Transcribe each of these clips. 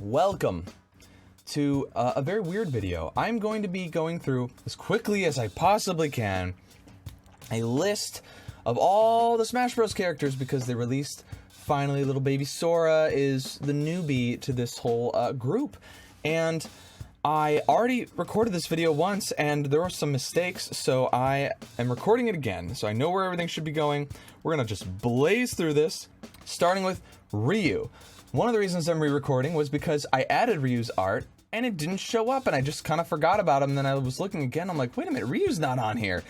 Welcome to a very weird video. I'm going to be going through, as quickly as I possibly can, a list of all the Smash Bros. Characters because they released, finally, little baby Sora is the newbie to this whole group. And I already recorded this video once and there were some mistakes, so I am recording it again. So I know where everything should be going. We're gonna just blaze through this, starting with Ryu. One of the reasons I'm re-recording was because I added Ryu's art and it didn't show up and I just kind of forgot about him. Then I was looking again, I'm like, wait a minute, Ryu's not on here.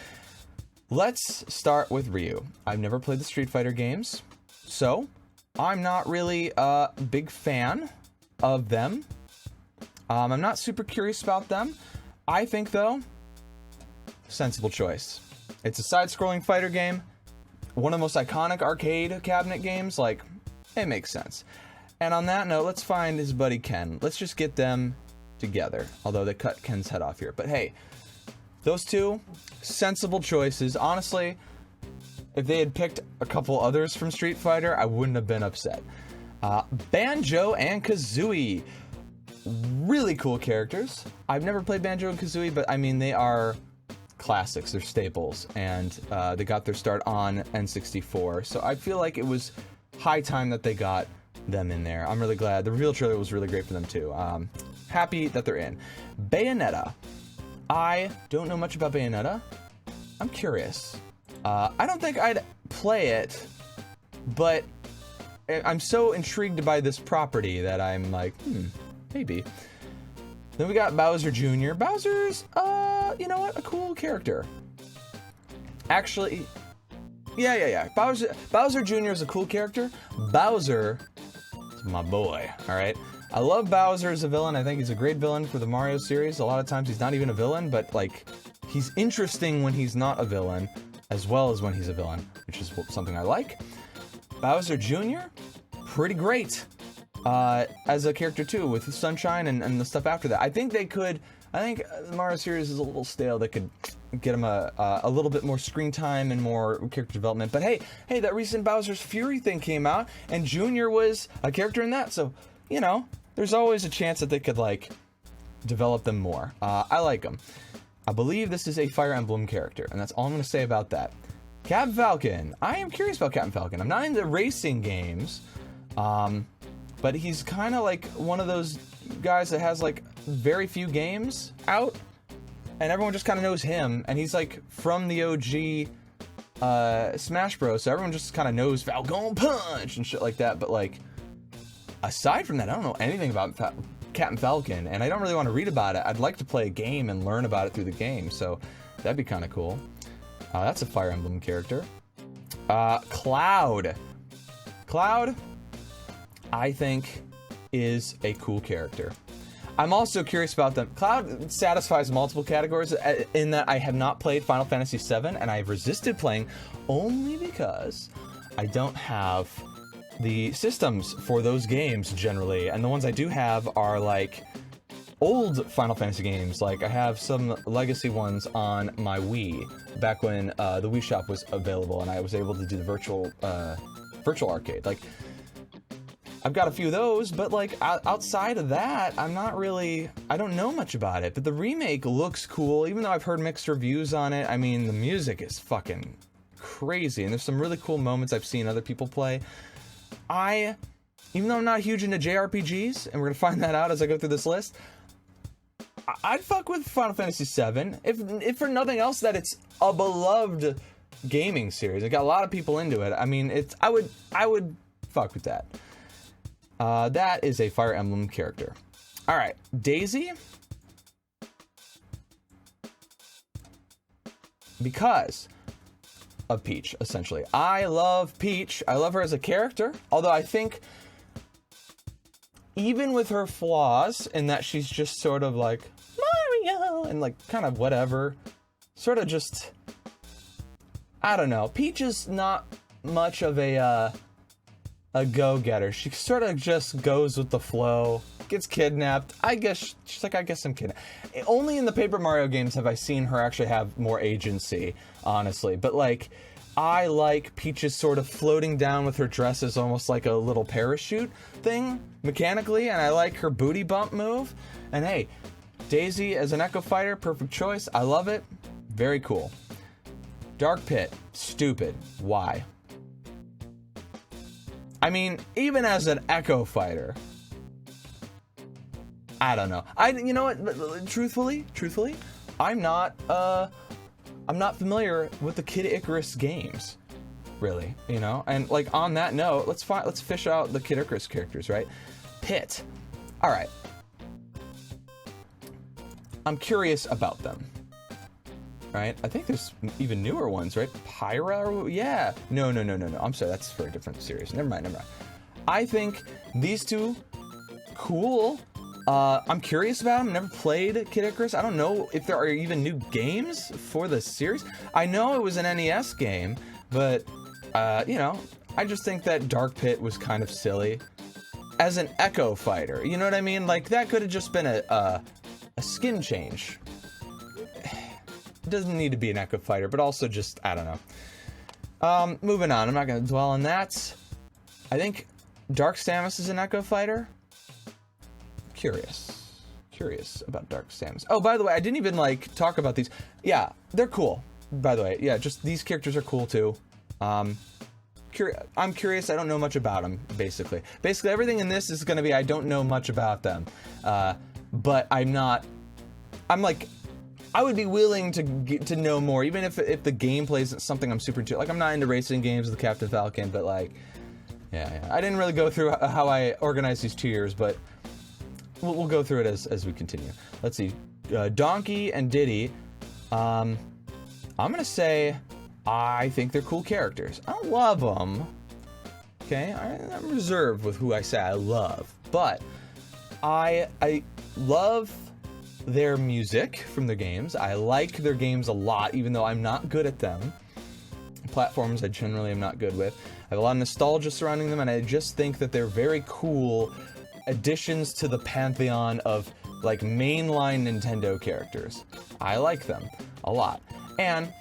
Let's start with Ryu. I've never played the Street Fighter games, so I'm not really a big fan of them. I'm not super curious about them. I think, though, sensible choice. It's a side-scrolling fighter game, one of the most iconic arcade cabinet games, like, it makes sense. And on that note, let's find his buddy Ken. Let's just get them together, although they cut Ken's head off here. But hey, those two, sensible choices. Honestly, if they had picked a couple others from Street Fighter, I wouldn't have been upset. Banjo and Kazooie. Really cool characters. I've never played Banjo and Kazooie, but I mean, they are classics. They're staples, and they got their start on N64. So I feel like it was high time that they got them in there. I'm really glad. The reveal trailer was really great for them too. Happy that they're in. Bayonetta. I don't know much about Bayonetta. I'm curious. I don't think I'd play it, but I'm so intrigued by this property that I'm like, maybe. Then we got Bowser Jr. Bowser's, you know what? A cool character. Actually, yeah. Bowser Jr. is a cool character. Bowser is my boy, alright? I love Bowser as a villain. I think he's a great villain for the Mario series. A lot of times he's not even a villain, but, like, he's interesting when he's not a villain, as well as when he's a villain, which is something I like. Bowser Jr., pretty great. As a character too, with Sunshine and the stuff after that. I think the Mario series is a little stale. They could get him a little bit more screen time and more character development. But hey, that recent Bowser's Fury thing came out, and Junior was a character in that, so, you know, there's always a chance that they could, like, develop them more. I like them. I believe this is a Fire Emblem character, and that's all I'm going to say about that. Captain Falcon. I am curious about Captain Falcon. I'm not into racing games, but he's kind of like one of those guys that has, like, very few games out, and everyone just kind of knows him, and he's, like, from the OG Smash Bros, so everyone just kind of knows Falcon Punch and shit like that, but, like, aside from that, I don't know anything about Captain Falcon, and I don't really want to read about it. I'd like to play a game and learn about it through the game, so that'd be kind of cool. That's a Fire Emblem character. Cloud. Cloud, I think, is a cool character. I'm also curious about them. Cloud satisfies multiple categories in that I have not played Final Fantasy VII, and I've resisted playing only because I don't have the systems for those games generally, and the ones I do have are like old Final Fantasy games. Like I have some legacy ones on my Wii back when the Wii Shop was available, and I was able to do the virtual arcade. Like I've got a few of those, but like outside of that, I don't know much about it. But the remake looks cool, even though I've heard mixed reviews on it. I mean, the music is fucking crazy, and there's some really cool moments I've seen other people play. Even though I'm not huge into JRPGs, and we're gonna find that out as I go through this list, I'd fuck with Final Fantasy VII, if for nothing else, that it's a beloved gaming series. It got a lot of people into it. I mean, I would fuck with that. That is a Fire Emblem character. All right, Daisy. Because of Peach, essentially. I love Peach. I love her as a character, although I think even with her flaws in that she's just sort of like Mario and like kind of whatever, sort of just, I don't know. Peach is not much of a go-getter. She sort of just goes with the flow, gets kidnapped. I guess she's like, I guess I'm kidnapped. Only in the Paper Mario games have I seen her actually have more agency, honestly. But like, I like Peach's sort of floating down with her dress as almost like a little parachute thing, mechanically, and I like her booty bump move. And hey, Daisy as an Echo Fighter, perfect choice. I love it. Very cool. Dark Pit, stupid. Why? I mean, even as an Echo Fighter, I don't know. You know what? Truthfully, I'm not familiar with the Kid Icarus games, really. You know, and like on that note, let's fish out the Kid Icarus characters, right? Pit. All right. I'm curious about them. Right? I think there's even newer ones, right? Pyra? Yeah. No. I'm sorry, that's for a different series. Never mind. I think these two, cool. I'm curious about them. Never played Kid Icarus. I don't know if there are even new games for the series. I know it was an NES game, but, you know, I just think that Dark Pit was kind of silly. As an Echo Fighter, you know what I mean? Like, that could have just been a skin change. It doesn't need to be an Echo Fighter, but also just, I don't know. Moving on, I'm not going to dwell on that. I think Dark Samus is an Echo Fighter. Curious about Dark Samus. Oh, by the way, I didn't even, like, talk about these. Yeah, they're cool, by the way. Yeah, just these characters are cool, too. I'm curious. I don't know much about them, basically. Basically, everything in this is going to be I don't know much about them. But I'm like, I would be willing to know more, even if the gameplay isn't something I'm super into. Like, I'm not into racing games with Captain Falcon, but, like, yeah. I didn't really go through how I organized these tiers, but we'll go through it as we continue. Let's see. Donkey and Diddy. I'm going to say I think they're cool characters. I don't love them. Okay? I'm reserved with who I say I love. But I love their music from their games. I like their games a lot, even though I'm not good at them. Platforms I generally am not good with. I have a lot of nostalgia surrounding them, and I just think that they're very cool additions to the pantheon of, like, mainline Nintendo characters. I like them a lot. And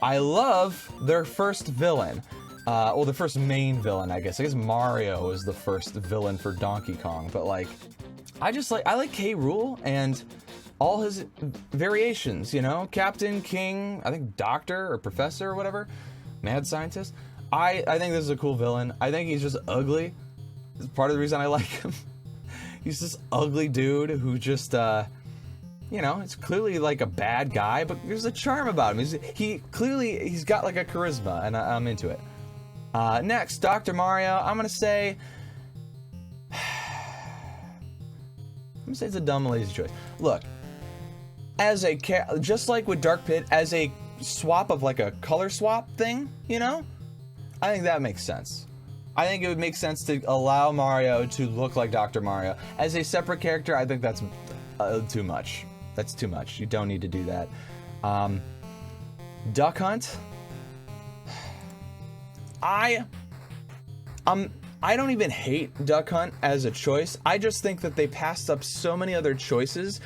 I love their first villain. Well, the first main villain, I guess. I guess Mario was the first villain for Donkey Kong, but, like, I like K. Rool and all his variations, you know? Captain, King, I think Doctor or Professor or whatever. Mad Scientist. I think this is a cool villain. I think he's just ugly. It's part of the reason I like him. He's this ugly dude who just, you know, it's clearly like a bad guy, but there's a charm about him. He's got like a charisma, and I'm into it. Next, Dr. Mario. I'm gonna say it's a dumb, lazy choice. Look, as just like with Dark Pit, as a swap of like a color swap thing, you know, I think that makes sense. I think it would make sense to allow Mario to look like Dr. Mario. As a separate character, I think that's too much. That's too much. You don't need to do that. Duck Hunt. I don't even hate Duck Hunt as a choice. I just think that they passed up so many other choices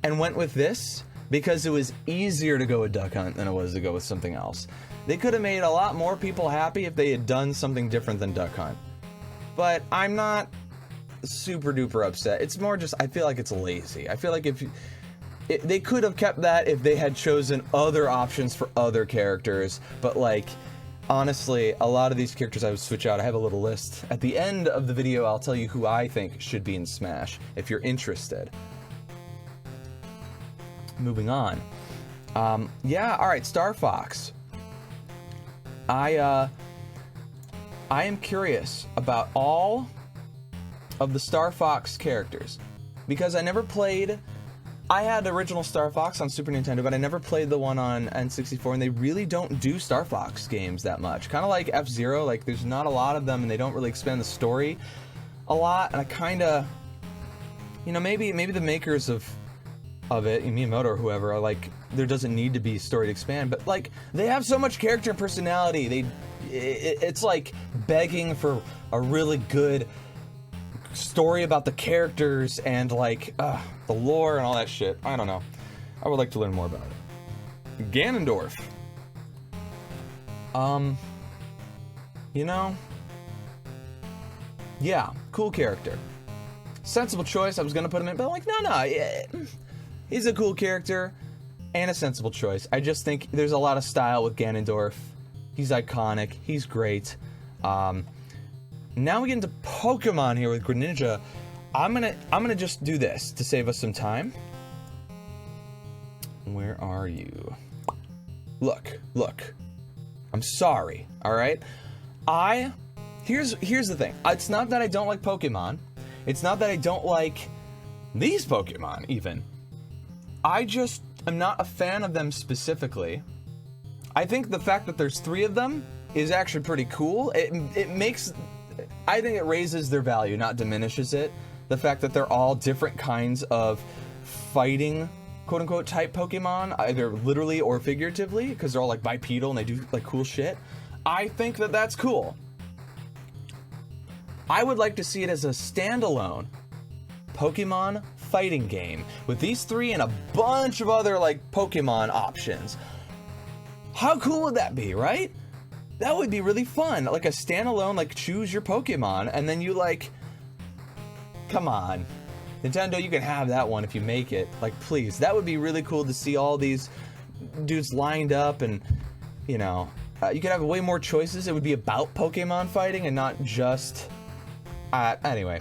and went with this because it was easier to go with Duck Hunt than it was to go with something else. They could have made a lot more people happy if they had done something different than Duck Hunt. But I'm not super duper upset. It's more just, I feel like it's lazy. I feel like they could have kept that if they had chosen other options for other characters. But, like, honestly, a lot of these characters I would switch out. I have a little list. At the end of the video, I'll tell you who I think should be in Smash, if you're interested. Moving on. Yeah, alright, Star Fox. I am curious about all of the Star Fox characters because I never played. I had the original Star Fox on Super Nintendo, but I never played the one on N64, and they really don't do Star Fox games that much. Kind of like F-Zero, like there's not a lot of them, and they don't really expand the story a lot. And I kind of, you know, maybe the makers of it, Miyamoto or whoever, are like, there doesn't need to be story to expand, but like they have so much character and personality. It's like begging for a really good story about the characters and like the lore and all that shit. I don't know. I would like to learn more about it. Ganondorf. You know, yeah, cool character. Sensible choice. I was gonna put him in, but I'm like, no, yeah, he's a cool character and a sensible choice. I just think there's a lot of style with Ganondorf. He's iconic. He's great. Now we get into Pokemon here with Greninja. I'm gonna just do this to save us some time. Where are you? Look. I'm sorry. All right. Here's the thing. It's not that I don't like Pokemon. It's not that I don't like these Pokemon even. I just am not a fan of them specifically. I think the fact that there's 3 of them is actually pretty cool. It makes, I think it raises their value, not diminishes it. The fact that they're all different kinds of fighting, quote unquote, type Pokemon, either literally or figuratively, because they're all like bipedal and they do like cool shit. I think that that's cool. I would like to see it as a standalone Pokemon fighting game with these 3 and a bunch of other like Pokemon options. How cool would that be, right? That would be really fun. Like a standalone, like choose your Pokemon and then you like, come on. Nintendo, you can have that one if you make it. Like, please. That would be really cool to see all these dudes lined up and, you know, you could have way more choices. It would be about Pokemon fighting and not just... anyway,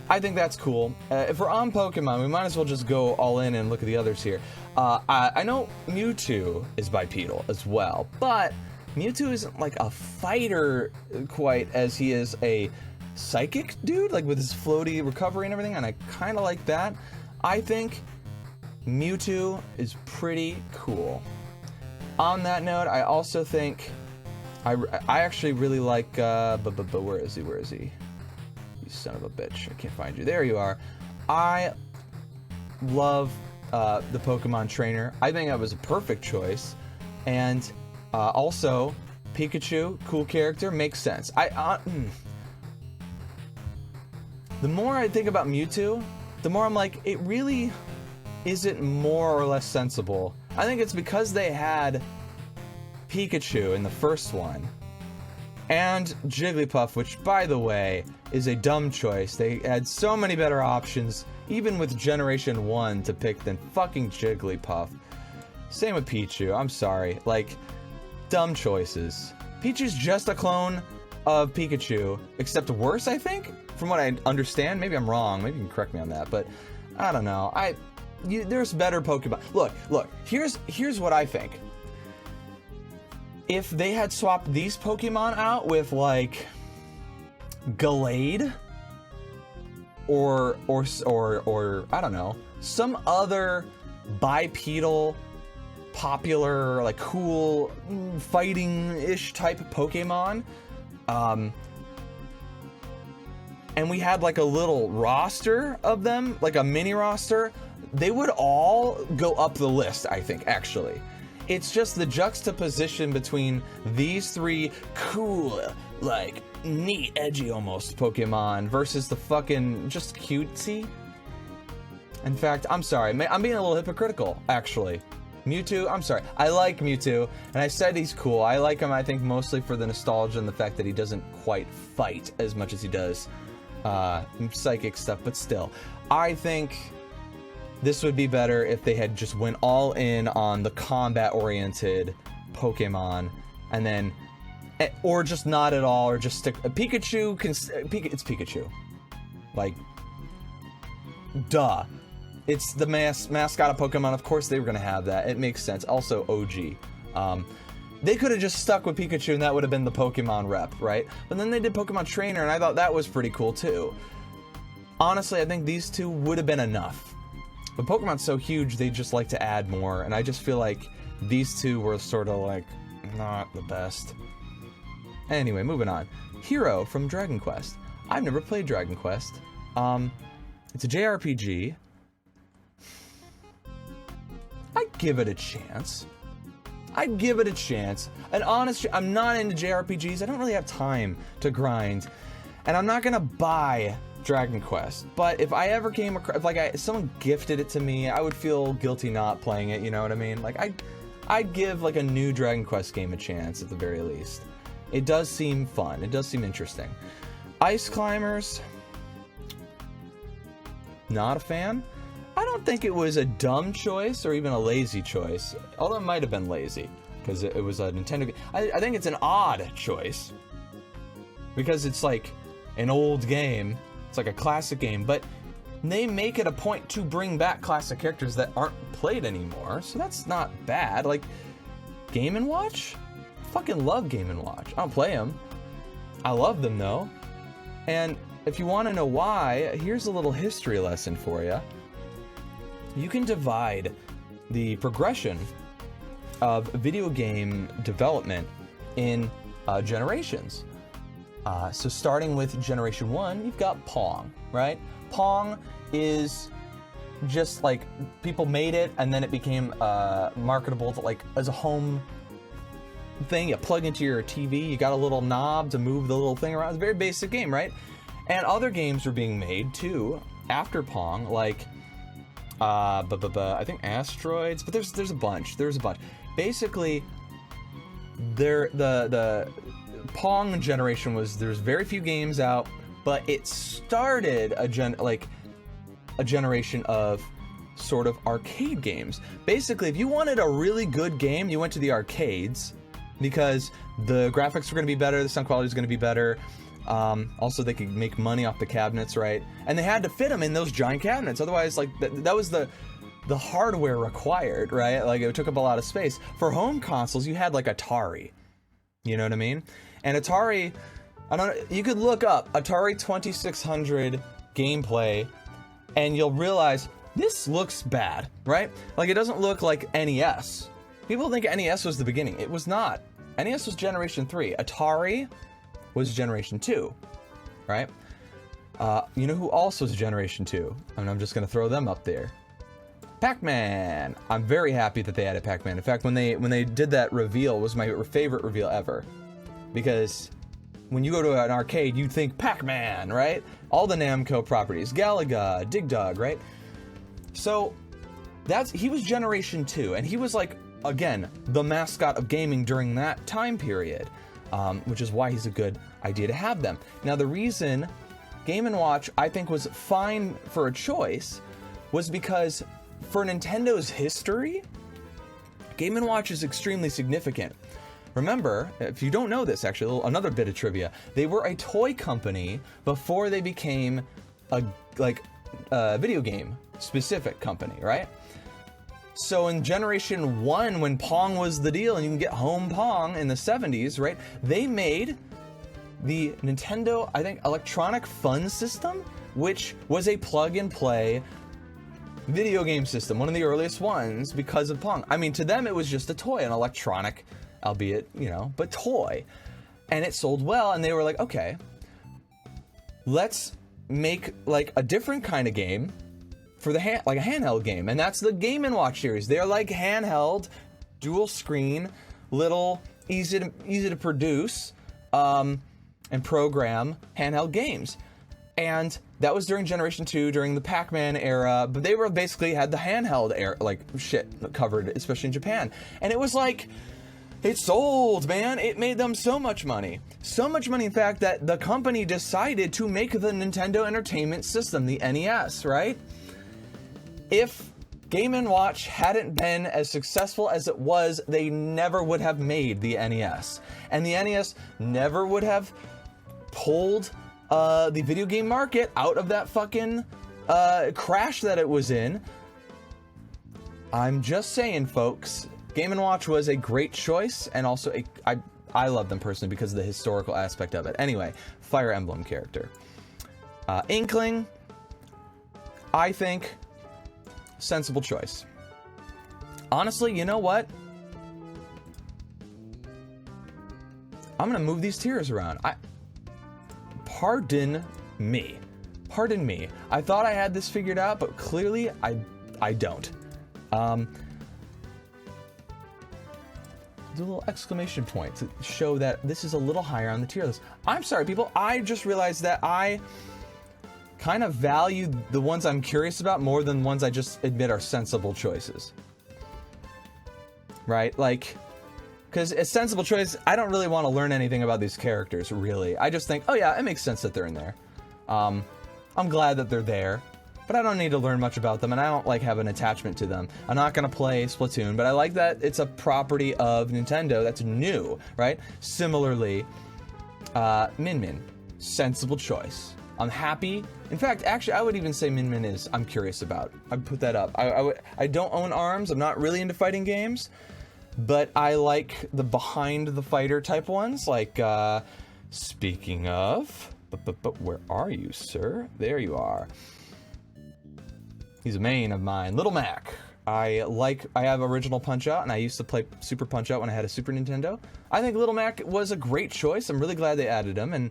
I think that's cool. If we're on Pokemon, we might as well just go all in and look at the others here. I know Mewtwo is bipedal as well, but Mewtwo isn't like a fighter quite as he is a psychic dude, like with his floaty recovery and everything, and I kind of like that. I think Mewtwo is pretty cool. On that note, I also think I actually really like where is he? You son of a bitch. I can't find you. There you are. I love the Pokemon Trainer. I think that was a perfect choice. And also, Pikachu, cool character, makes sense. The more I think about Mewtwo, the more I'm like, it really isn't more or less sensible. I think it's because they had Pikachu in the first one. And Jigglypuff, which, by the way, is a dumb choice. They had so many better options, even with Generation 1, to pick than fucking Jigglypuff. Same with Pichu, I'm sorry. Like, dumb choices. Pichu's just a clone of Pikachu, except worse, I think? From what I understand. Maybe I'm wrong, maybe you can correct me on that, but I don't know. There's better Pokemon. Look, here's what I think. If they had swapped these Pokemon out with, like, Gallade, or I don't know, some other bipedal, popular, like, cool, fighting-ish type Pokemon, and we had, like, a little roster of them, like a mini roster, they would all go up the list, I think, actually. It's just the juxtaposition between these 3 cool, like, neat, edgy almost Pokemon versus the fucking just cutesy. In fact, I'm sorry, I'm being a little hypocritical, actually. Mewtwo, I'm sorry, I like Mewtwo, and I said he's cool. I like him, I think, mostly for the nostalgia and the fact that he doesn't quite fight as much as he does psychic stuff, but still. I think this would be better if they had just went all in on the combat-oriented Pokemon, and then, or just not at all, or just stick. Pikachu it's Pikachu, like, duh. It's the mascot of Pokemon. Of course they were gonna have that. It makes sense. Also OG. They could have just stuck with Pikachu, and that would have been the Pokemon rep, right? But then they did Pokemon Trainer, and I thought that was pretty cool too. Honestly, I think these 2 would have been enough. But Pokemon's so huge, they just like to add more, and I just feel like these 2 were sort of like, not the best. Anyway, moving on. Hero from Dragon Quest. I've never played Dragon Quest. It's a JRPG. I'd give it a chance. And honestly, I'm not into JRPGs. I don't really have time to grind. And I'm not gonna buy Dragon Quest, but if I ever came across, if someone gifted it to me, I would feel guilty not playing it, you know what I mean? Like, I'd give like a new Dragon Quest game a chance at the very least. It does seem fun. It does seem interesting. Ice Climbers, not a fan. I don't think it was a dumb choice or even a lazy choice, although it might have been lazy because it was a Nintendo game. I think it's an odd choice because it's like an old game. It's like a classic game, but they make it a point to bring back classic characters that aren't played anymore, so that's not bad. Like, Game & Watch? I fucking love Game & Watch. I don't play them. I love them, though. And if you want to know why, here's a little history lesson for you. You can divide the progression of video game development in generations. So starting with Generation 1, you've got Pong, right? Pong is just like people made it and then it became marketable to, like, as a home thing. You plug into your TV, you got a little knob to move the little thing around. It's a very basic game, right? And other games were being made too after Pong, like I think Asteroids, but there's a bunch. Basically, the Pong generation there's very few games out, but it started a generation of sort of arcade games. Basically, if you wanted a really good game, you went to the arcades because the graphics were going to be better, the sound quality was going to be better. Also, they could make money off the cabinets, right? And they had to fit them in those giant cabinets. Otherwise, like, that was the hardware required, right? Like, it took up a lot of space. For home consoles, you had, like, Atari. You know what I mean? And Atari, you could look up Atari 2600 gameplay, and you'll realize this looks bad, right? Like, it doesn't look like NES. People think NES was the beginning. It was not. NES was Generation 3. Atari was Generation 2, right? You know who also is Generation 2? I mean, I'm just gonna throw them up there. Pac-Man. I'm very happy that they added Pac-Man. In fact, when they did that reveal, it was my favorite reveal ever. Because when you go to an arcade, you think Pac-Man, right? All the Namco properties, Galaga, Dig Dug, right? So he was Generation 2, and he was, like, again, the mascot of gaming during that time period. Which is why he's a good idea to have them. Now, the reason Game & Watch, I think, was fine for a choice was because for Nintendo's history, Game & Watch is extremely significant. Remember, if you don't know this, actually, another bit of trivia, they were a toy company before they became a video game specific company, right? So in Generation 1, when Pong was the deal, and you can get home Pong in the 70s, right? They made the Nintendo, I think, Electronic Fun System, which was a plug-and-play video game system, one of the earliest ones because of Pong. I mean, to them, it was just a toy, an electronic, albeit, but toy. And it sold well, and they were like, okay, let's make, like, a different kind of game for the a handheld game, and that's the Game & Watch series. They're like handheld, dual screen, little, easy to produce, and program handheld games. And that was during Generation 2, during the Pac-Man era, but they were basically had the handheld era, like, shit covered, especially in Japan. And it was like, it sold, man. It made them so much money. So much money, in fact, that the company decided to make the Nintendo Entertainment System, the NES, right? If Game & Watch hadn't been as successful as it was, they never would have made the NES. And the NES never would have pulled the video game market out of that fucking crash that it was in. I'm just saying, folks, Game & Watch was a great choice, and also I love them personally because of the historical aspect of it. Anyway, Fire Emblem character. Inkling, I think, sensible choice. Honestly, you know what? I'm gonna move these tiers around. Pardon me. I thought I had this figured out, but clearly I don't. Do a little exclamation point to show that this is a little higher on the tier list. I'm sorry, people. I just realized that I kind of value the ones I'm curious about more than ones I just admit are sensible choices. right? Like, because a sensible choice, I don't really want to learn anything about these characters, really. I just think, oh yeah, it makes sense that they're in there. I'm glad that they're there, but I don't need to learn much about them, and I don't like have an attachment to them. I'm not gonna play Splatoon, but I like that it's a property of Nintendo that's new, right? Similarly, Min Min, sensible choice. I'm happy. In fact, actually, I would even say Min Min is, I'm curious about. I'd put that up. I don't own ARMS. I'm not really into fighting games, but I like the behind the fighter type ones. Like, speaking of, but where are you, sir? There you are. He's a main of mine. Little Mac. I have original Punch-Out, and I used to play Super Punch-Out when I had a Super Nintendo. I think Little Mac was a great choice. I'm really glad they added him, and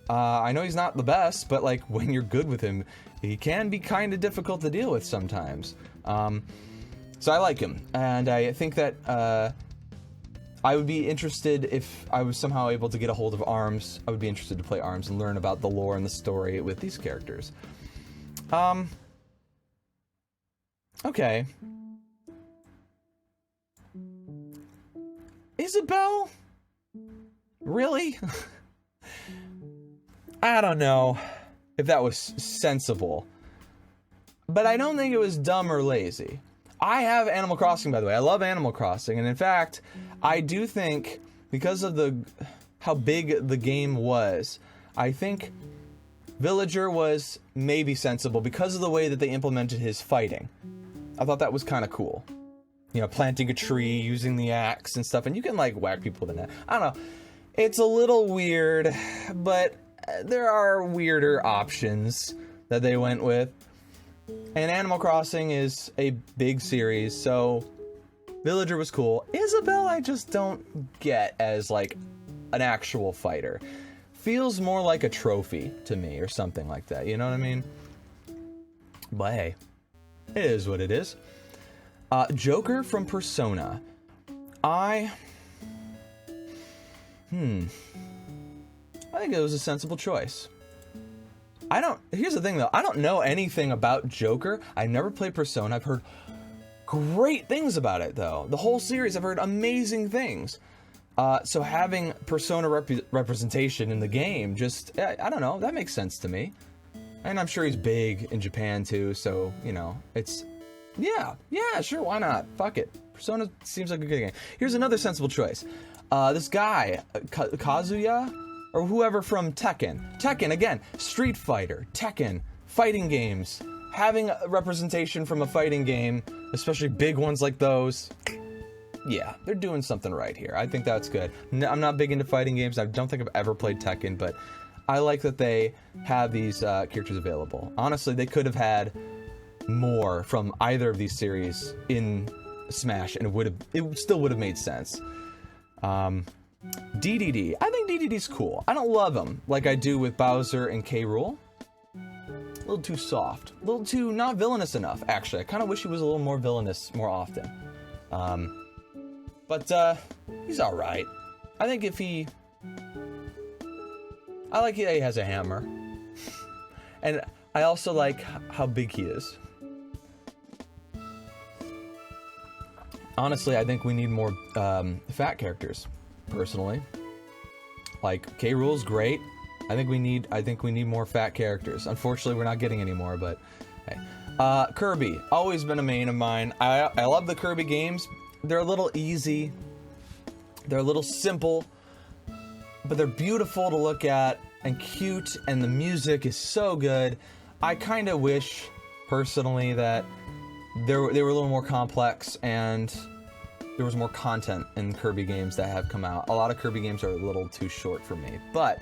I know he's not the best, but like when you're good with him, he can be kind of difficult to deal with sometimes. So I like him, and I think that I would be interested if I was somehow able to get a hold of ARMS. I would be interested to play ARMS and learn about the lore and the story with these characters. Okay. Isabelle? Really? I don't know if that was sensible, but I don't think it was dumb or lazy. I have Animal Crossing, by the way. I love Animal Crossing, and in fact, I do think because of how big the game was, I think Villager was maybe sensible because of the way that they implemented his fighting. I thought that was kind of cool. You know, planting a tree, using the axe and stuff, and you can like whack people with an axe. I don't know. It's a little weird, but there are weirder options that they went with. And Animal Crossing is a big series, so Villager was cool. Isabelle, I just don't get as like an actual fighter. Feels more like a trophy to me or something like that, you know what I mean? But hey, it is what it is. Joker from Persona. I think it was a sensible choice. Here's the thing though, I don't know anything about Joker. I never played Persona. I've heard great things about it though. The whole series, I've heard amazing things. So having Persona representation in the game, just, I don't know, that makes sense to me. And I'm sure he's big in Japan too, so, you know, it's, yeah, sure, why not? Fuck it. Persona seems like a good game. Here's another sensible choice. This guy, Kazuya, or whoever from Tekken. Tekken, again, Street Fighter, Tekken, fighting games. Having a representation from a fighting game, especially big ones like those, yeah, they're doing something right here. I think that's good. I'm not big into fighting games. I don't think I've ever played Tekken, but I like that they have these characters available. Honestly, they could have had more from either of these series in Smash, and it still would have made sense. DDD. I think DDD's cool. I don't love him like I do with Bowser and K. Rool. A little too soft. A little too not villainous enough, actually. I kind of wish he was a little more villainous more often. But he's alright. I think if he... I like that he has a hammer. And I also like how big he is. Honestly, I think we need more fat characters, personally. Like, K. Rool's great. I think we need more fat characters. Unfortunately, we're not getting any more, but hey. Kirby, always been a main of mine. I love the Kirby games. They're a little easy. They're a little simple, but they're beautiful to look at and cute, and the music is so good. I kind of wish, personally, that they were a little more complex and there was more content in Kirby games that have come out. A lot of Kirby games are a little too short for me, but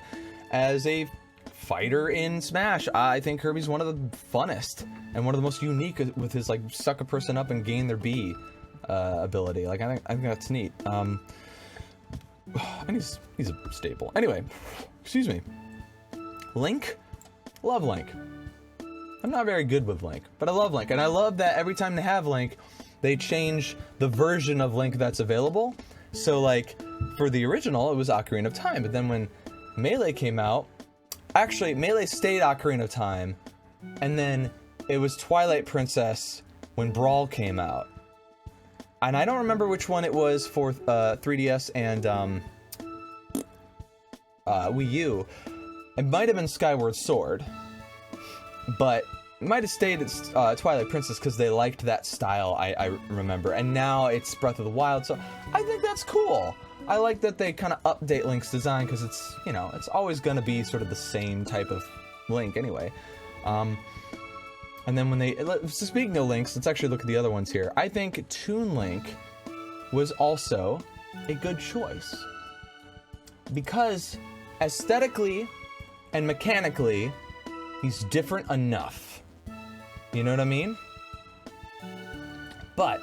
as a fighter in Smash, I think Kirby's one of the funnest and one of the most unique with his like suck a person up and gain their B ability. Like I think that's neat. And he's a staple. Anyway, excuse me. Link, love Link. I'm not very good with Link, but I love Link, and I love that every time they have Link, they change the version of Link that's available. So like for the original, it was Ocarina of Time, but then when Melee came out, actually Melee stayed Ocarina of Time, and then it was Twilight Princess when Brawl came out. and I don't remember which one it was for 3DS and Wii U. It might have been Skyward Sword, but it might have stayed at Twilight Princess because they liked that style, I remember. And now it's Breath of the Wild, so I think that's cool. I like that they kind of update Link's design because it's, you know, it's always going to be sort of the same type of Link anyway. And then when they, so speaking of Links, let's actually look at the other ones here. I think Toon Link was also a good choice because aesthetically and mechanically, he's different enough. You know what I mean? But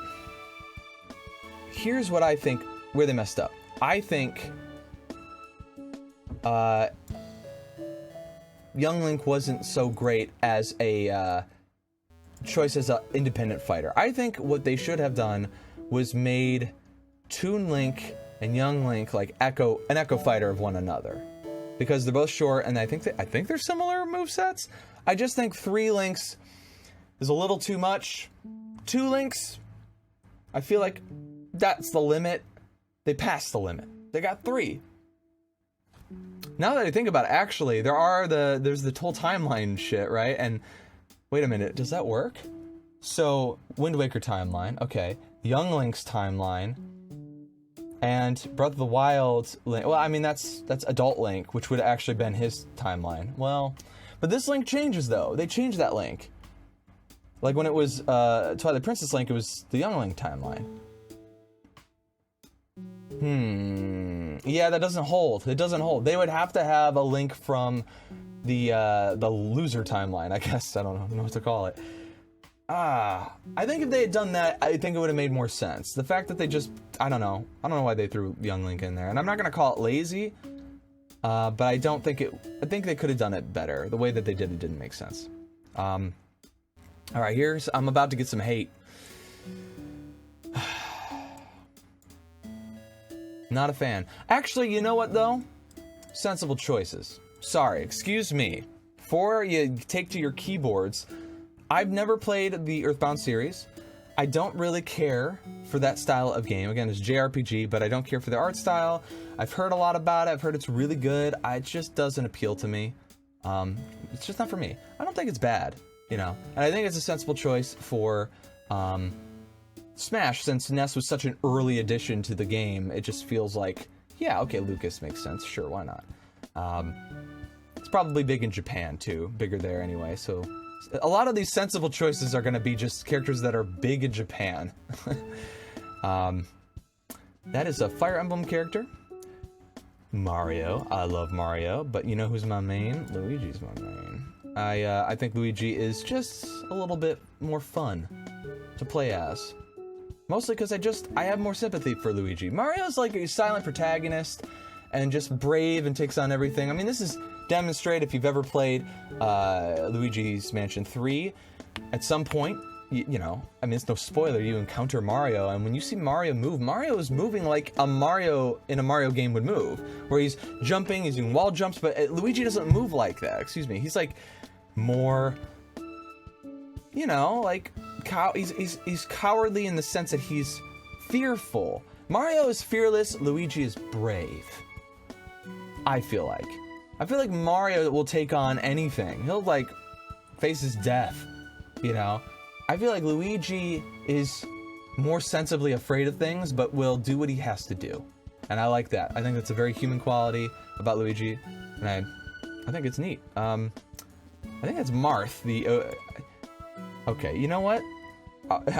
here's what I think where they messed up. I think Young Link wasn't so great as a choice as an independent fighter. I think what they should have done was made Toon Link and Young Link like an echo fighter of one another, because they're both short and I think they're similar movesets. I just think 3 Links is a little too much. 2 Links, I feel like that's the limit. They passed the limit. They got 3. Now that I think about it, actually, there's the whole timeline shit, right? And wait a minute, does that work? So, Wind Waker timeline, okay. Young Link's timeline, and Breath of the Wild Link. Well, I mean, that's Adult Link, which would have actually been his timeline. Well, but this Link changes, though. They changed that Link. Like, when it was Twilight Princess Link, it was the Young Link timeline. Yeah, that doesn't hold. It doesn't hold. They would have to have a Link from the loser timeline, I guess. I don't know what to call it. I think if they had done that, I think it would have made more sense. The fact that they just, I don't know why they threw Young Link in there. And I'm not going to call it lazy, but I think they could have done it better. The way that they did it didn't make sense. All right, I'm about to get some hate. Not a fan. Actually, you know what, though? Sensible choices. Sorry, excuse me. Before you take to your keyboards, I've never played the Earthbound series. I don't really care for that style of game. Again, it's JRPG, but I don't care for the art style. I've heard a lot about it. I've heard it's really good. It just doesn't appeal to me. It's just not for me. I don't think it's bad, you know? And I think it's a sensible choice for Smash, since NES was such an early addition to the game. It just feels like, yeah, okay, Lucas makes sense. Sure, why not? It's probably big in Japan, too. Bigger there anyway, so a lot of these sensible choices are going to be just characters that are big in Japan. That is a Fire Emblem character. Mario. I love Mario, but you know who's my main? Luigi's my main. I think Luigi is just a little bit more fun to play as. Mostly because I have more sympathy for Luigi. Mario's like a silent protagonist and just brave and takes on everything. I mean, this is demonstrated if you've ever played Luigi's Mansion 3. At some point, you know, I mean, it's no spoiler, you encounter Mario, and when you see Mario move, Mario is moving like a Mario in a Mario game would move, where he's jumping, he's doing wall jumps, but Luigi doesn't move like that, excuse me. He's like more, you know, like, he's cowardly in the sense that he's fearful. Mario is fearless, Luigi is brave. I feel like Mario will take on anything. He'll, like, face his death, you know? I feel like Luigi is more sensibly afraid of things, but will do what he has to do. And I like that. I think that's a very human quality about Luigi, and I think it's neat. I think that's Marth, the... okay, you know what?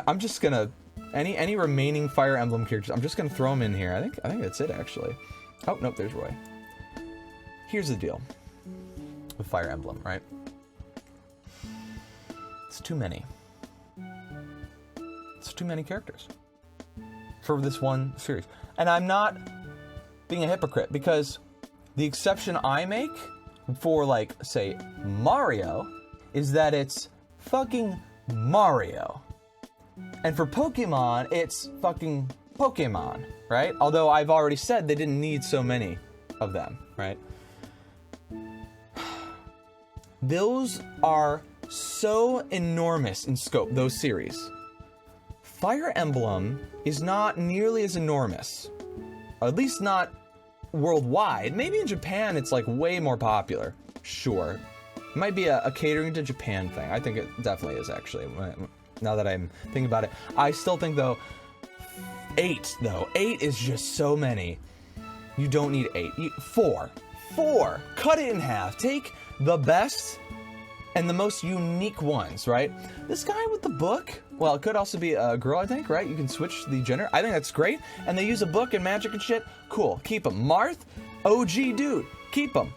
I'm just gonna... Any remaining Fire Emblem characters, I'm just gonna throw them in here. I think that's it, actually. Oh, nope, there's Roy. Here's the deal with Fire Emblem, right? It's too many. It's too many characters for this one series. And I'm not being a hypocrite, because the exception I make for, like, say, Mario is that it's fucking Mario. And for Pokemon, it's fucking Pokemon, right? Although I've already said they didn't need so many of them, right? Those are so enormous in scope, those series. Fire Emblem is not nearly as enormous. At least not worldwide. Maybe in Japan it's like way more popular. Sure. It might be a catering to Japan thing. I think it definitely is, actually, now that I'm thinking about it. I still think, though, 8 is just so many. You don't need 8. 4. Cut it in half. Take the best and the most unique ones, right? This guy with the book, well, it could also be a girl, I think, right? You can switch the gender. I think that's great. And they use a book and magic and shit. Cool. Keep him. Marth, OG dude. Keep him.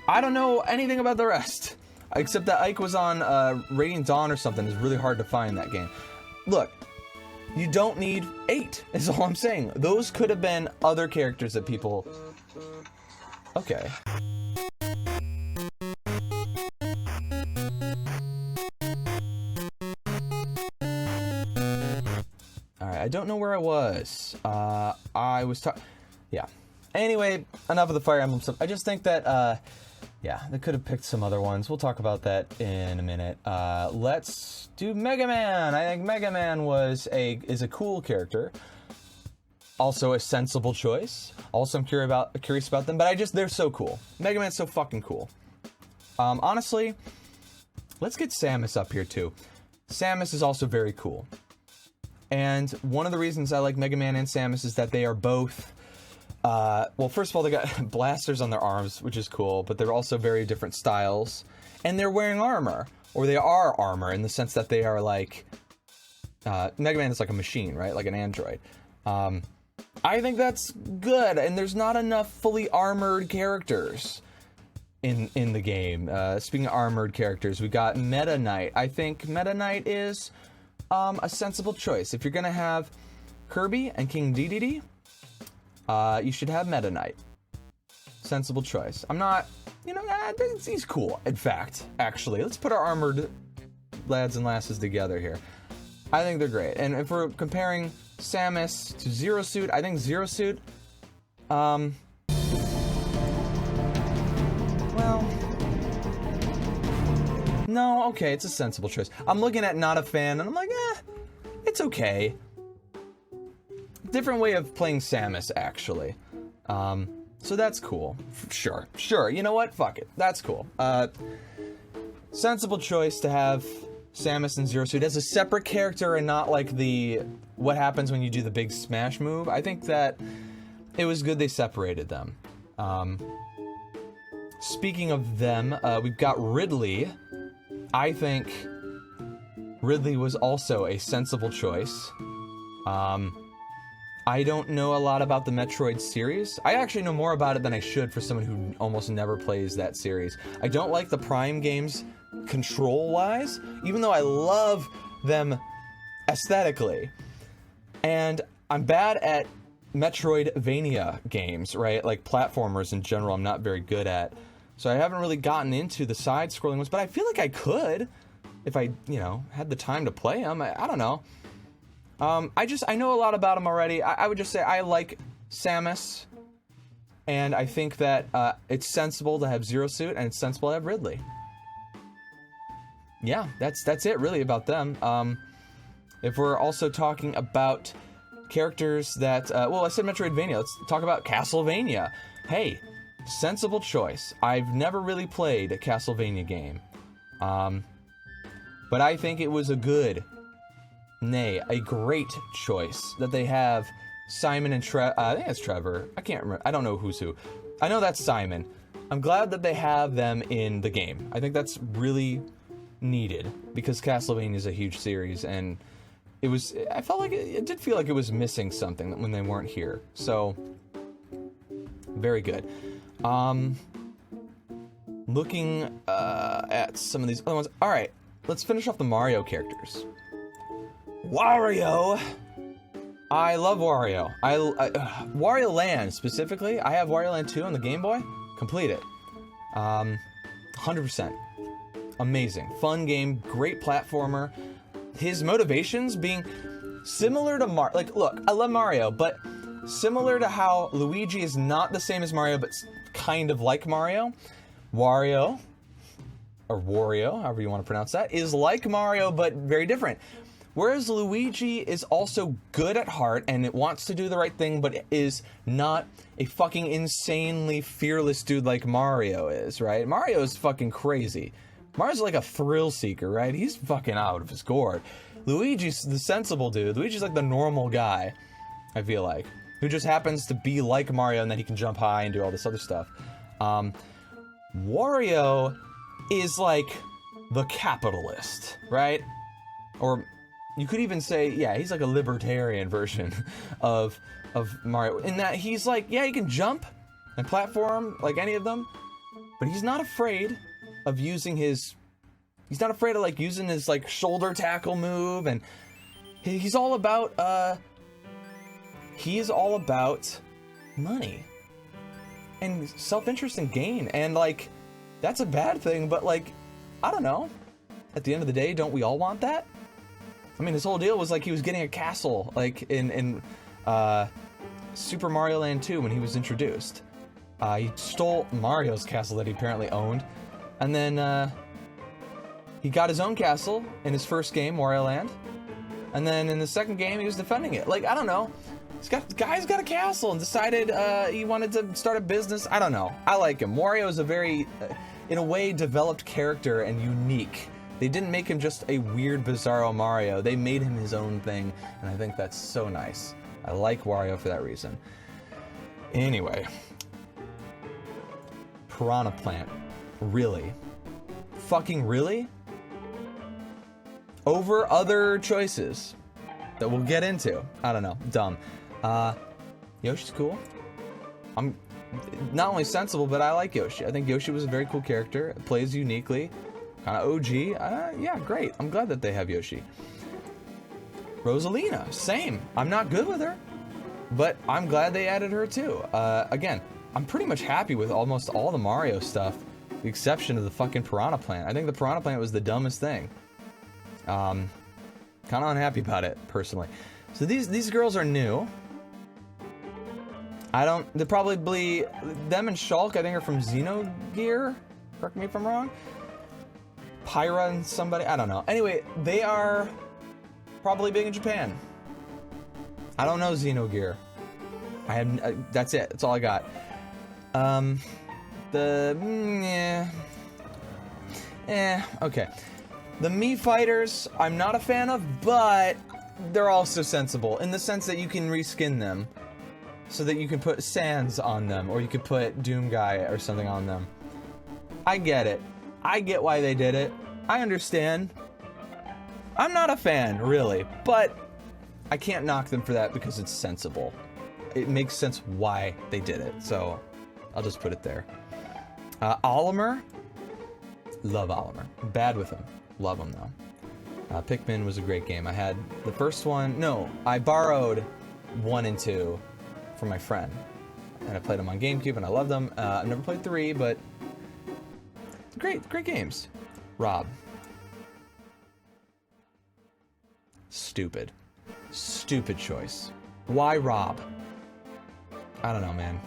I don't know anything about the rest, except that Ike was on Radiant Dawn or something. It's really hard to find that game. Look, you don't need 8, is all I'm saying. Those could have been other characters that people... Okay. Alright, I don't know where I was. I was talking... Yeah. Anyway, enough of the Fire Emblem stuff. I just think that, yeah, they could have picked some other ones. We'll talk about that in a minute. Let's do Mega Man. I think Mega Man is a cool character. Also a sensible choice. Also, I'm curious about them, but they're so cool. Mega Man's so fucking cool. Honestly, let's get Samus up here too. Samus is also very cool. And one of the reasons I like Mega Man and Samus is that they are both, well, first of all, they got blasters on their arms, which is cool, but they're also very different styles. And they're wearing armor, or they are armor in the sense that they are like, Mega Man is like a machine, right? Like an android. I think that's good, and there's not enough fully armored characters in the game. Speaking of armored characters, we got Meta Knight. I think Meta Knight is a sensible choice. If you're gonna have Kirby and King Dedede, you should have Meta Knight. Sensible choice. I'm not, he's cool, in fact, actually. Let's put our armored lads and lasses together here. I think they're great. And if we're comparing Samus to Zero Suit, I think Zero Suit, well, no, okay, it's a sensible choice. I'm looking at Not a Fan, and I'm like, it's okay. Different way of playing Samus, actually. So that's cool. Sure, you know what? Fuck it. That's cool. Sensible choice to have Samus and Zero Suit as a separate character and not like what happens when you do the big smash move. I think that it was good they separated them. Speaking of them, we've got Ridley. I think Ridley was also a sensible choice. I don't know a lot about the Metroid series. I actually know more about it than I should for someone who almost never plays that series. I don't like the Prime games control-wise, even though I love them aesthetically. And I'm bad at Metroidvania games, right? Like platformers in general, I'm not very good at. So I haven't really gotten into the side-scrolling ones, but I feel like I could if I, had the time to play them. I don't know. I know a lot about them already. I would just say I like Samus, and I think that it's sensible to have Zero Suit, and it's sensible to have Ridley. Yeah, that's it really about them. If we're also talking about characters that, well, I said Metroidvania, let's talk about Castlevania. Hey, sensible choice. I've never really played a Castlevania game, but I think it was a great choice that they have Simon and I think it's Trevor. I can't remember. I don't know who's who. I know that's Simon. I'm glad that they have them in the game. I think that's really needed because Castlevania is a huge series, and I felt like it did feel like it was missing something when they weren't here. So, very good. Looking at some of these other ones. All right, let's finish off the Mario characters. Wario! I love Wario. Wario Land, specifically. I have Wario Land 2 on the Game Boy. Complete it. 100%. Amazing. Fun game. Great platformer. His motivations being similar to Mario. Like, look, I love Mario, but similar to how Luigi is not the same as Mario, but kind of like Mario, Wario, however you want to pronounce that, is like Mario, but very different. Whereas Luigi is also good at heart and it wants to do the right thing, but is not a fucking insanely fearless dude like Mario is, right? Mario is fucking crazy. Mario's like a thrill seeker, right? He's fucking out of his gourd. Luigi's the sensible dude. Luigi's like the normal guy, I feel like, who just happens to be like Mario and then he can jump high and do all this other stuff. Wario is like the capitalist, right? Or you could even say, yeah, he's like a libertarian version of Mario, in that he's like, yeah, he can jump and platform like any of them, but he's not afraid of using his, he's not afraid of like using his like shoulder tackle move, and he's all about money and self-interest and gain, and like that's a bad thing, but like I don't know, at the end of the day, don't we all want that? I mean, his whole deal was like he was getting a castle, like in Super Mario Land 2 when he was introduced. He stole Mario's castle that he apparently owned, and then he got his own castle in his first game, Wario Land, and then in the second game he was defending it. Like, I don't know. The guy's got a castle and decided he wanted to start a business. I don't know. I like him. Wario is a very, in a way, developed character and unique. They didn't make him just a weird, bizarro Mario. They made him his own thing, and I think that's so nice. I like Wario for that reason. Anyway. Piranha Plant. Really? Fucking really? Over other choices that we'll get into. I don't know. Dumb. Yoshi's cool. I'm not only sensible, but I like Yoshi. I think Yoshi was a very cool character. It plays uniquely. Kind of OG. Yeah, great. I'm glad that they have Yoshi. Rosalina, same. I'm not good with her, but I'm glad they added her too. Again, I'm pretty much happy with almost all the Mario stuff, with the exception of the fucking Piranha Plant. I think the Piranha Plant was the dumbest thing. Kind of unhappy about it, personally. So these girls are new. They're probably, them and Shulk, I think, are from Xenogear. Correct me if I'm wrong. Pyra and somebody, I don't know. Anyway, they are probably big in Japan. I don't know Xenogear. That's it. That's all I got. Okay. The Mii Fighters, I'm not a fan of, but they're also sensible in the sense that you can reskin them so that you can put Sans on them, or you could put Doom Guy or something on them. I get it. I get why they did it. I understand. I'm not a fan, really, but I can't knock them for that because it's sensible. It makes sense why they did it, so I'll just put it there. Olimar. Love Olimar. Bad with him. Love him, though. Pikmin was a great game. I had the first one. No, I borrowed 1 and 2 from my friend, and I played them on GameCube, and I loved them. I've never played 3, but great games. Rob. Stupid choice. Why Rob? I don't know, man.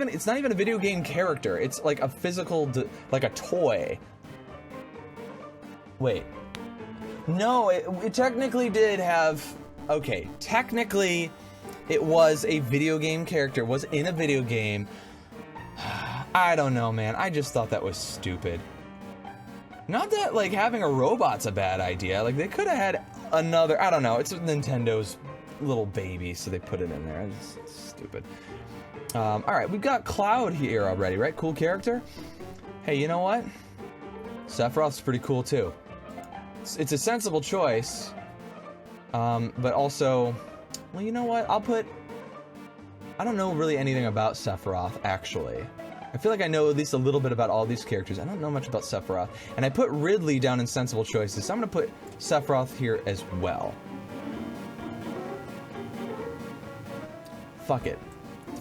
It's not even a video game character. It's like a physical, like a toy. Wait. No, it technically did have... Okay, technically, it was a video game character. It was in a video game. I don't know, man. I just thought that was stupid. Not that, like, having a robot's a bad idea. Like, they could have had another... I don't know. It's Nintendo's little baby, so they put it in there. It's stupid. Alright, we've got Cloud here already, right? Cool character. Hey, you know what? Sephiroth's pretty cool, too. It's a sensible choice. But also... Well, you know what? I'll put... I don't know really anything about Sephiroth, actually. I feel like I know at least a little bit about all these characters. I don't know much about Sephiroth. And I put Ridley down in sensible choices, so I'm going to put Sephiroth here as well. Fuck it.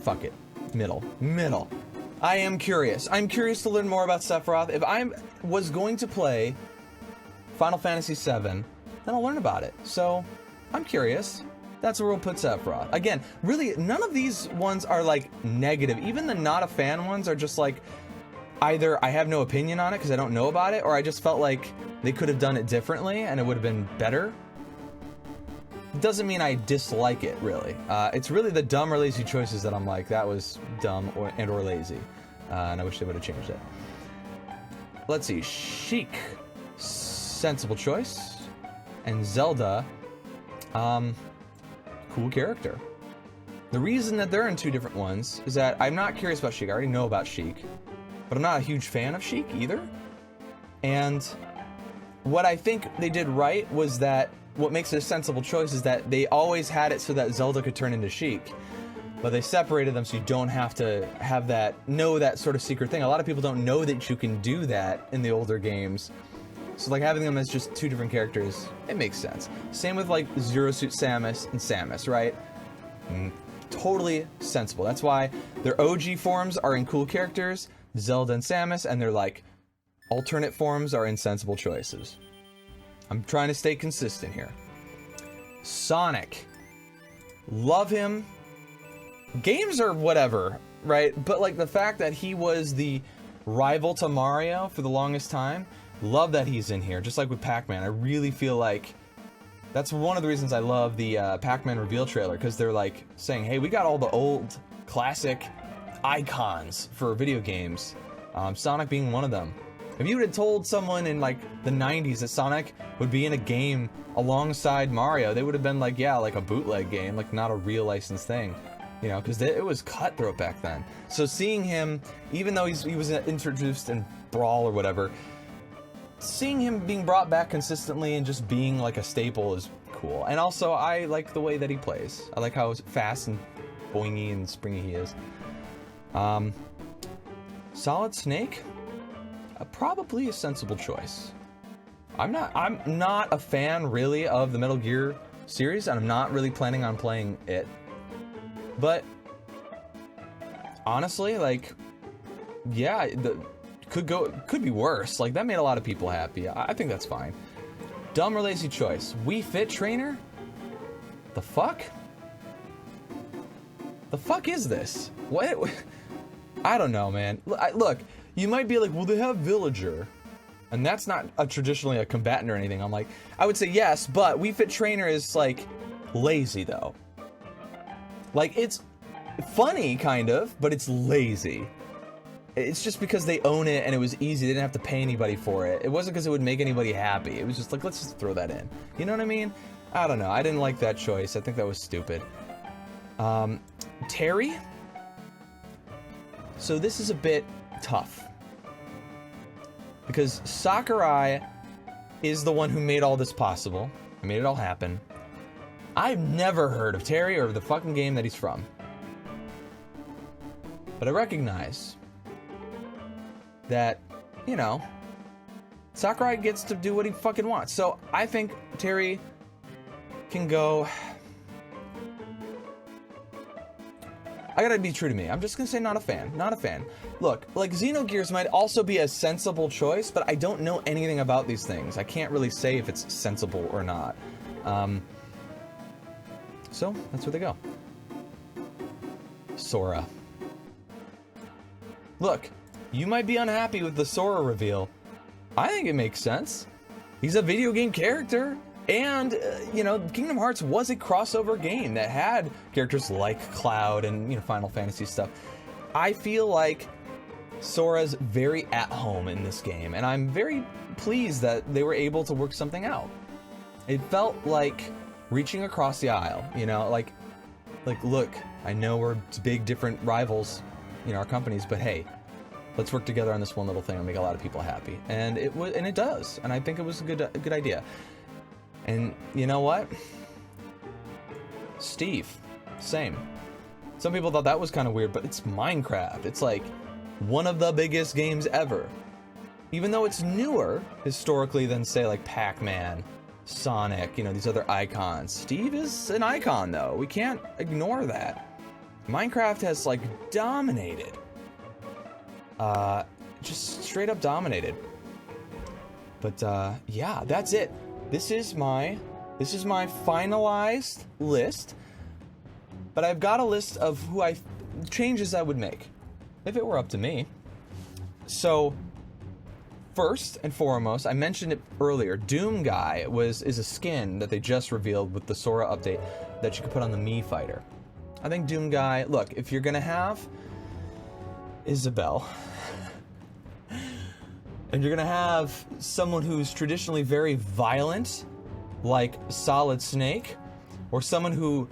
Fuck it. Middle. I am curious. I'm curious to learn more about Sephiroth. If I was going to play Final Fantasy VII, then I'll learn about it. So, I'm curious. That's where we'll put Sephiroth. Again, really, none of these ones are, like, negative. Even the not a fan ones are just, like, either I have no opinion on it because I don't know about it, or I just felt like they could have done it differently and it would have been better. doesn't mean I dislike it, really. It's really the dumb or lazy choices that I'm like, that was dumb or lazy. And I wish they would have changed it. Let's see. Sheik. Sensible choice. And Zelda. Cool character. The reason that they're in two different ones is that I'm not curious about Sheik. I already know about Sheik. But I'm not a huge fan of Sheik either. And what I think they did right was that what makes it a sensible choice is that they always had it so that Zelda could turn into Sheik. But they separated them so you don't have to have that sort of secret thing. A lot of people don't know that you can do that in the older games. So like having them as just two different characters, it makes sense. Same with like Zero Suit Samus and Samus, right? Totally sensible. That's why their OG forms are in cool characters, Zelda and Samus, and their like alternate forms are in sensible choices. I'm trying to stay consistent here. Sonic. Love him. Games are whatever, right? But like the fact that he was the rival to Mario for the longest time, love that he's in here, just like with Pac-Man. I really feel like that's one of the reasons I love the Pac-Man reveal trailer, because they're like saying, hey, we got all the old classic icons for video games, Sonic being one of them. If you would have told someone in like the 90s that Sonic would be in a game alongside Mario, they would have been like, yeah, like a bootleg game, like not a real licensed thing. You know, because it was cutthroat back then. So seeing him, even though he was introduced in Brawl or whatever, seeing him being brought back consistently and just being like a staple is cool. And also, I like the way that he plays. I like how fast and boingy and springy he is. Solid Snake, probably a sensible choice. I'm not a fan really of the Metal Gear series, and I'm not really planning on playing it. But honestly, like, yeah, could be worse. Like, that made a lot of people happy. I think that's fine. Dumb or lazy choice. Wii Fit Trainer? The fuck? The fuck is this? What? I don't know, man. Look, you might be like, well, they have Villager, and that's not traditionally a combatant or anything. I'm like, I would say yes, but Wii Fit Trainer is like lazy though. Like, it's funny, kind of, but it's lazy. It's just because they own it and it was easy. They didn't have to pay anybody for it. It wasn't because it would make anybody happy. It was just like, let's just throw that in. You know what I mean? I don't know. I didn't like that choice. I think that was stupid. Terry? So this is a bit tough. Because Sakurai is the one who made all this possible. He made it all happen. I've never heard of Terry or the fucking game that he's from. But I recognize that, you know, Sakurai gets to do what he fucking wants. So I think Terry can go... I gotta be true to me. I'm just gonna say not a fan. Not a fan. Look, like, Xenogears might also be a sensible choice, but I don't know anything about these things. I can't really say if it's sensible or not. So, that's where they go. Sora. Look, you might be unhappy with the Sora reveal. I think it makes sense. He's a video game character, and, you know, Kingdom Hearts was a crossover game that had characters like Cloud and, you know, Final Fantasy stuff. I feel like Sora's very at home in this game, and I'm very pleased that they were able to work something out. It felt like reaching across the aisle, you know, like, look, I know we're big different rivals, you know, our companies, but hey, let's work together on this one little thing and make a lot of people happy. And it does, and I think it was a good idea. And you know what? Steve, same. Some people thought that was kind of weird, but it's Minecraft. It's like one of the biggest games ever. Even though it's newer historically than, say, like Pac-Man, Sonic, you know, these other icons. Steve is an icon, though. We can't ignore that. Minecraft has, like, dominated. Just straight up dominated. But, yeah, that's it. This is my finalized list. But I've got a list of changes I would make if it were up to me. So, first and foremost, I mentioned it earlier, Doom Guy is a skin that they just revealed with the Sora update that you could put on the Mii Fighter. I think Doom Guy, look, if you're gonna have Isabelle, and you're gonna have someone who's traditionally very violent, like Solid Snake, or someone who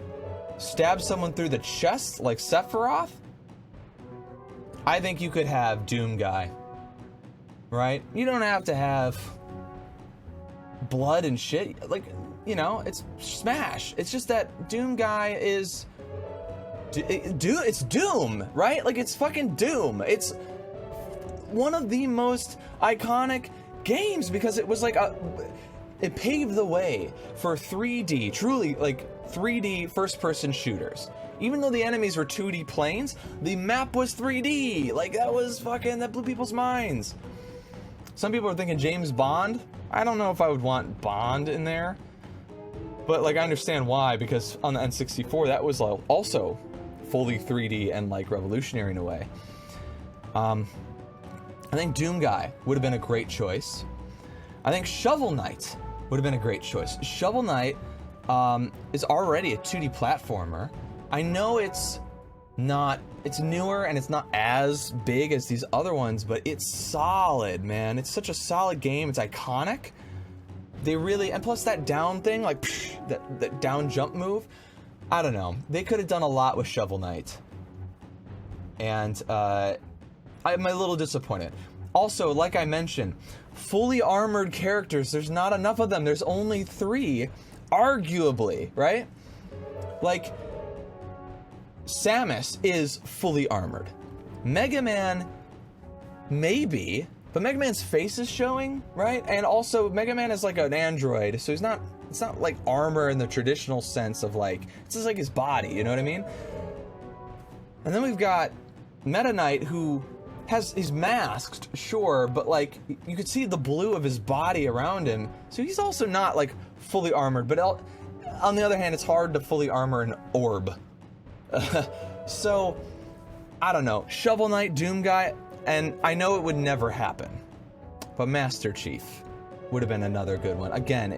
stabs someone through the chest, like Sephiroth, I think you could have Doom Guy, right? You don't have to have blood and shit, like, you know, it's Smash. It's just that Doom Guy is, it's Doom, right? Like, it's fucking Doom. It's one of the most iconic games because it was like it paved the way for 3D, truly like 3D first-person shooters. Even though the enemies were 2D planes, the map was 3D. Like, that was fucking, that blew people's minds. Some people are thinking James Bond. I don't know if I would want Bond in there, but like I understand why, because on the N64 that was also fully 3D and like revolutionary in a way. I think Doom Guy would have been a great choice. I think Shovel Knight would have been a great choice. Shovel Knight is already a 2D platformer. I know it's newer and it's not as big as these other ones, but it's solid, man. It's such a solid game. It's iconic. They really, and plus that down thing, like psh, that down jump move. I don't know. They could have done a lot with Shovel Knight. And I'm a little disappointed. Also, like I mentioned, fully armored characters, there's not enough of them. There's only 3, arguably, right? Like, Samus is fully armored. Mega Man, maybe, but Mega Man's face is showing, right? And also, Mega Man is like an android, so it's not like armor in the traditional sense of like, it's just like his body, you know what I mean? And then we've got Meta Knight, who he's masked, sure, but like you could see the blue of his body around him, so he's also not like fully armored. But on the other hand, it's hard to fully armor an orb. So I don't know. Shovel Knight, Doom Guy, and I know it would never happen, but Master Chief would have been another good one. Again,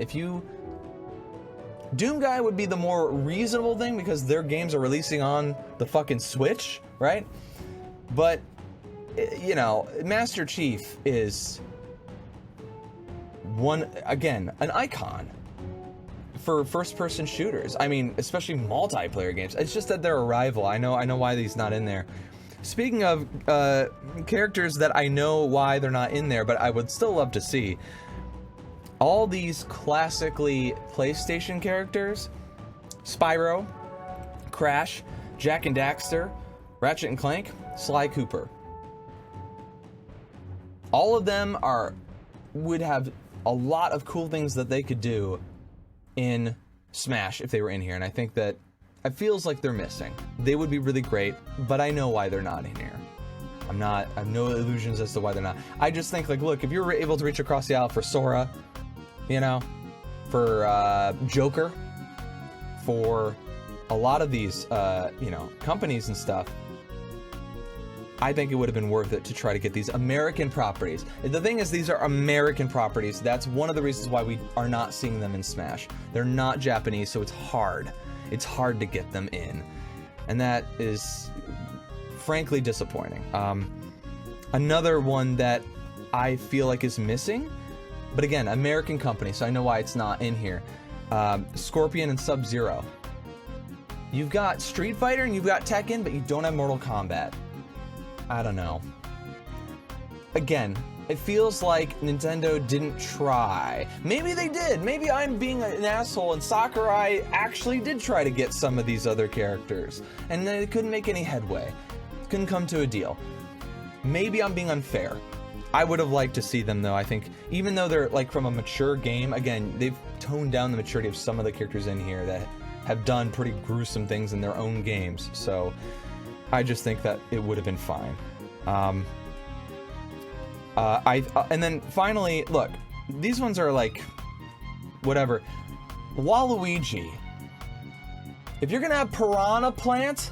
Doom Guy would be the more reasonable thing because their games are releasing on the fucking Switch, right? But, you know, Master Chief is an icon for first-person shooters. I mean, especially multiplayer games. It's just that they're a rival. I know why he's not in there. Speaking of characters that I know why they're not in there, but I would still love to see, all these classically PlayStation characters, Spyro, Crash, Jak and Daxter, Ratchet and Clank, Sly Cooper. All of them would have a lot of cool things that they could do in Smash if they were in here, and I think that it feels like they're missing. They would be really great, but I know why they're not in here. I have no illusions as to why they're not. I just think, like, look, if you're able to reach across the aisle for Sora, you know, for Joker, for a lot of these, you know, companies and stuff, I think it would have been worth it to try to get these American properties. The thing is, these are American properties. That's one of the reasons why we are not seeing them in Smash. They're not Japanese, so it's hard. It's hard to get them in. And that is, frankly, disappointing. Another one that I feel like is missing, but again, American company, so I know why it's not in here. Scorpion and Sub-Zero. You've got Street Fighter and you've got Tekken, but you don't have Mortal Kombat. I don't know. Again, it feels like Nintendo didn't try. Maybe they did. Maybe I'm being an asshole and Sakurai actually did try to get some of these other characters, and they couldn't make any headway. Couldn't come to a deal. Maybe I'm being unfair. I would have liked to see them, though. I think even though they're like from a mature game, again, they've toned down the maturity of some of the characters in here that have done pretty gruesome things in their own games. So I just think that it would have been fine. And then finally, look, these ones are like, whatever. Waluigi. If you're gonna have Piranha Plant,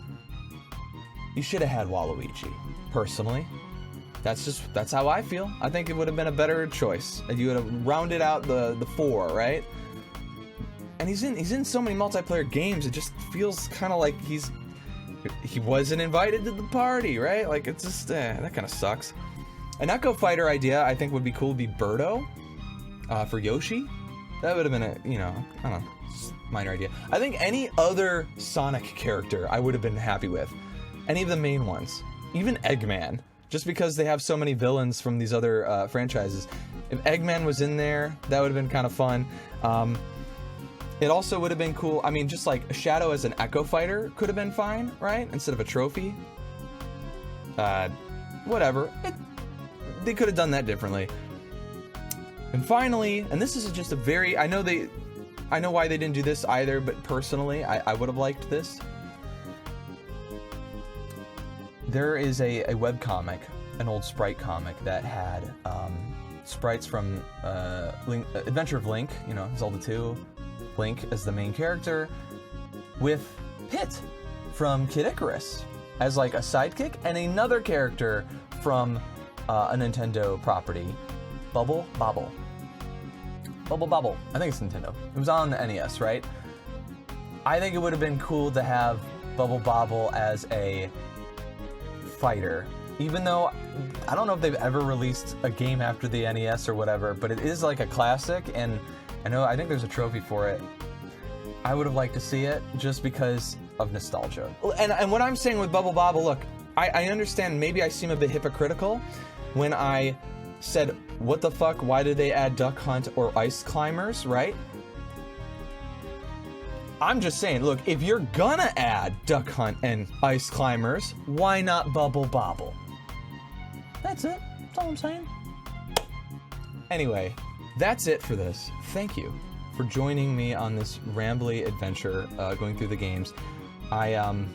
you should have had Waluigi, personally. That's how I feel. I think it would have been a better choice. You would have rounded out the 4, right? And he's in so many multiplayer games. It just feels kind of like he wasn't invited to the party, right? Like, it's just that kind of sucks. An Echo Fighter idea I think would be cool would be Birdo for Yoshi. That would have been a, you know, I don't know, minor idea. I think any other Sonic character I would have been happy with. Any of the main ones. Even Eggman. Just because they have so many villains from these other franchises. If Eggman was in there, that would have been kind of fun. It also would have been cool. I mean, just like Shadow as an Echo Fighter could have been fine, right? Instead of a trophy. Whatever. They could have done that differently. And finally, and this is just a very, I know why they didn't do this either, but personally, I would have liked this. There is a webcomic, an old Sprite comic that had sprites from Adventure of Link, you know, Zelda 2, Link as the main character, with Pit from Kid Icarus as like a sidekick, and another character from a Nintendo property, Bubble Bobble. Bubble Bobble. I think it's Nintendo. It was on the NES, right? I think it would have been cool to have Bubble Bobble as a fighter, even though I don't know if they've ever released a game after the NES or whatever, but it is like a classic, and I think there's a trophy for it. I would have liked to see it just because of nostalgia. And what I'm saying with Bubble Bobble, look, I understand maybe I seem a bit hypocritical when I said, what the fuck, why did they add Duck Hunt or Ice Climbers, right? I'm just saying, look, if you're gonna add Duck Hunt and Ice Climbers, why not Bubble Bobble? That's it. That's all I'm saying. Anyway, that's it for this. Thank you for joining me on this rambly adventure going through the games. I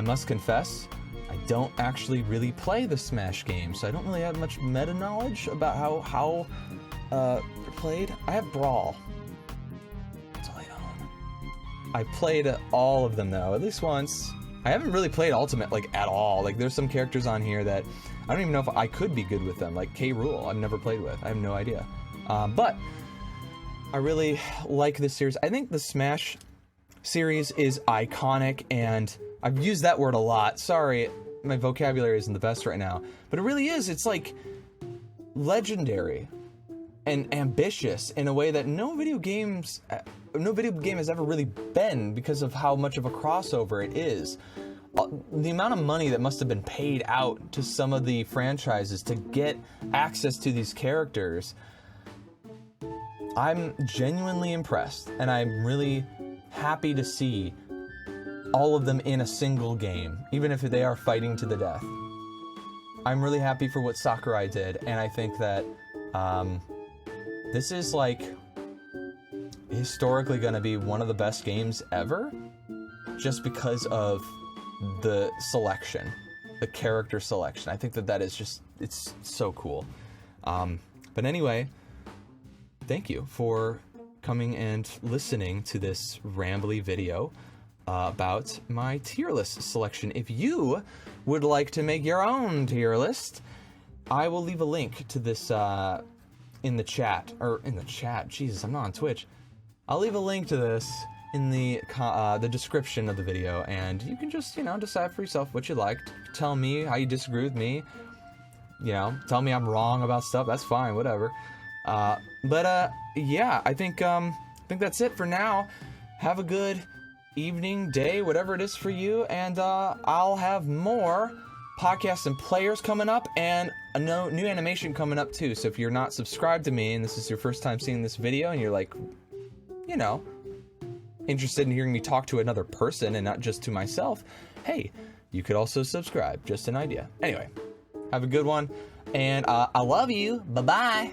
must confess, I don't actually really play the Smash games, so I don't really have much meta knowledge about how they're played. I have Brawl. I played all of them though, at least once. I haven't really played Ultimate like at all. Like there's some characters on here that I don't even know if I could be good with them. Like K. Rool, I've never played with. I have no idea. But I really like this series. I think the Smash series is iconic, and I've used that word a lot. Sorry, my vocabulary isn't the best right now. But it really is. It's like legendary and ambitious in a way that no video game has ever really been, because of how much of a crossover it is. The amount of money that must have been paid out to some of the franchises to get access to these characters, I'm genuinely impressed, and I'm really happy to see all of them in a single game, even if they are fighting to the death. I'm really happy for what Sakurai did, and I think that this is like historically going to be one of the best games ever, just because of the selection, the character selection. I think that is just, it's so cool. But anyway, thank you for coming and listening to this rambly video about my tier list selection. If you would like to make your own tier list, I will leave a link to this in the chat. Jesus, I'm not on Twitch. I'll leave a link to this in the description of the video, and you can just, decide for yourself what you liked. Tell me how you disagree with me. Tell me I'm wrong about stuff. That's fine, whatever. Yeah, I think that's it for now. Have a good evening, day, whatever it is for you, and I'll have more podcasts and players coming up, and a new animation coming up too. So if you're not subscribed to me and this is your first time seeing this video, and you're like, interested in hearing me talk to another person and not just to myself, hey, you could also subscribe. Just an idea. Anyway, have a good one, and I love you. Bye-bye.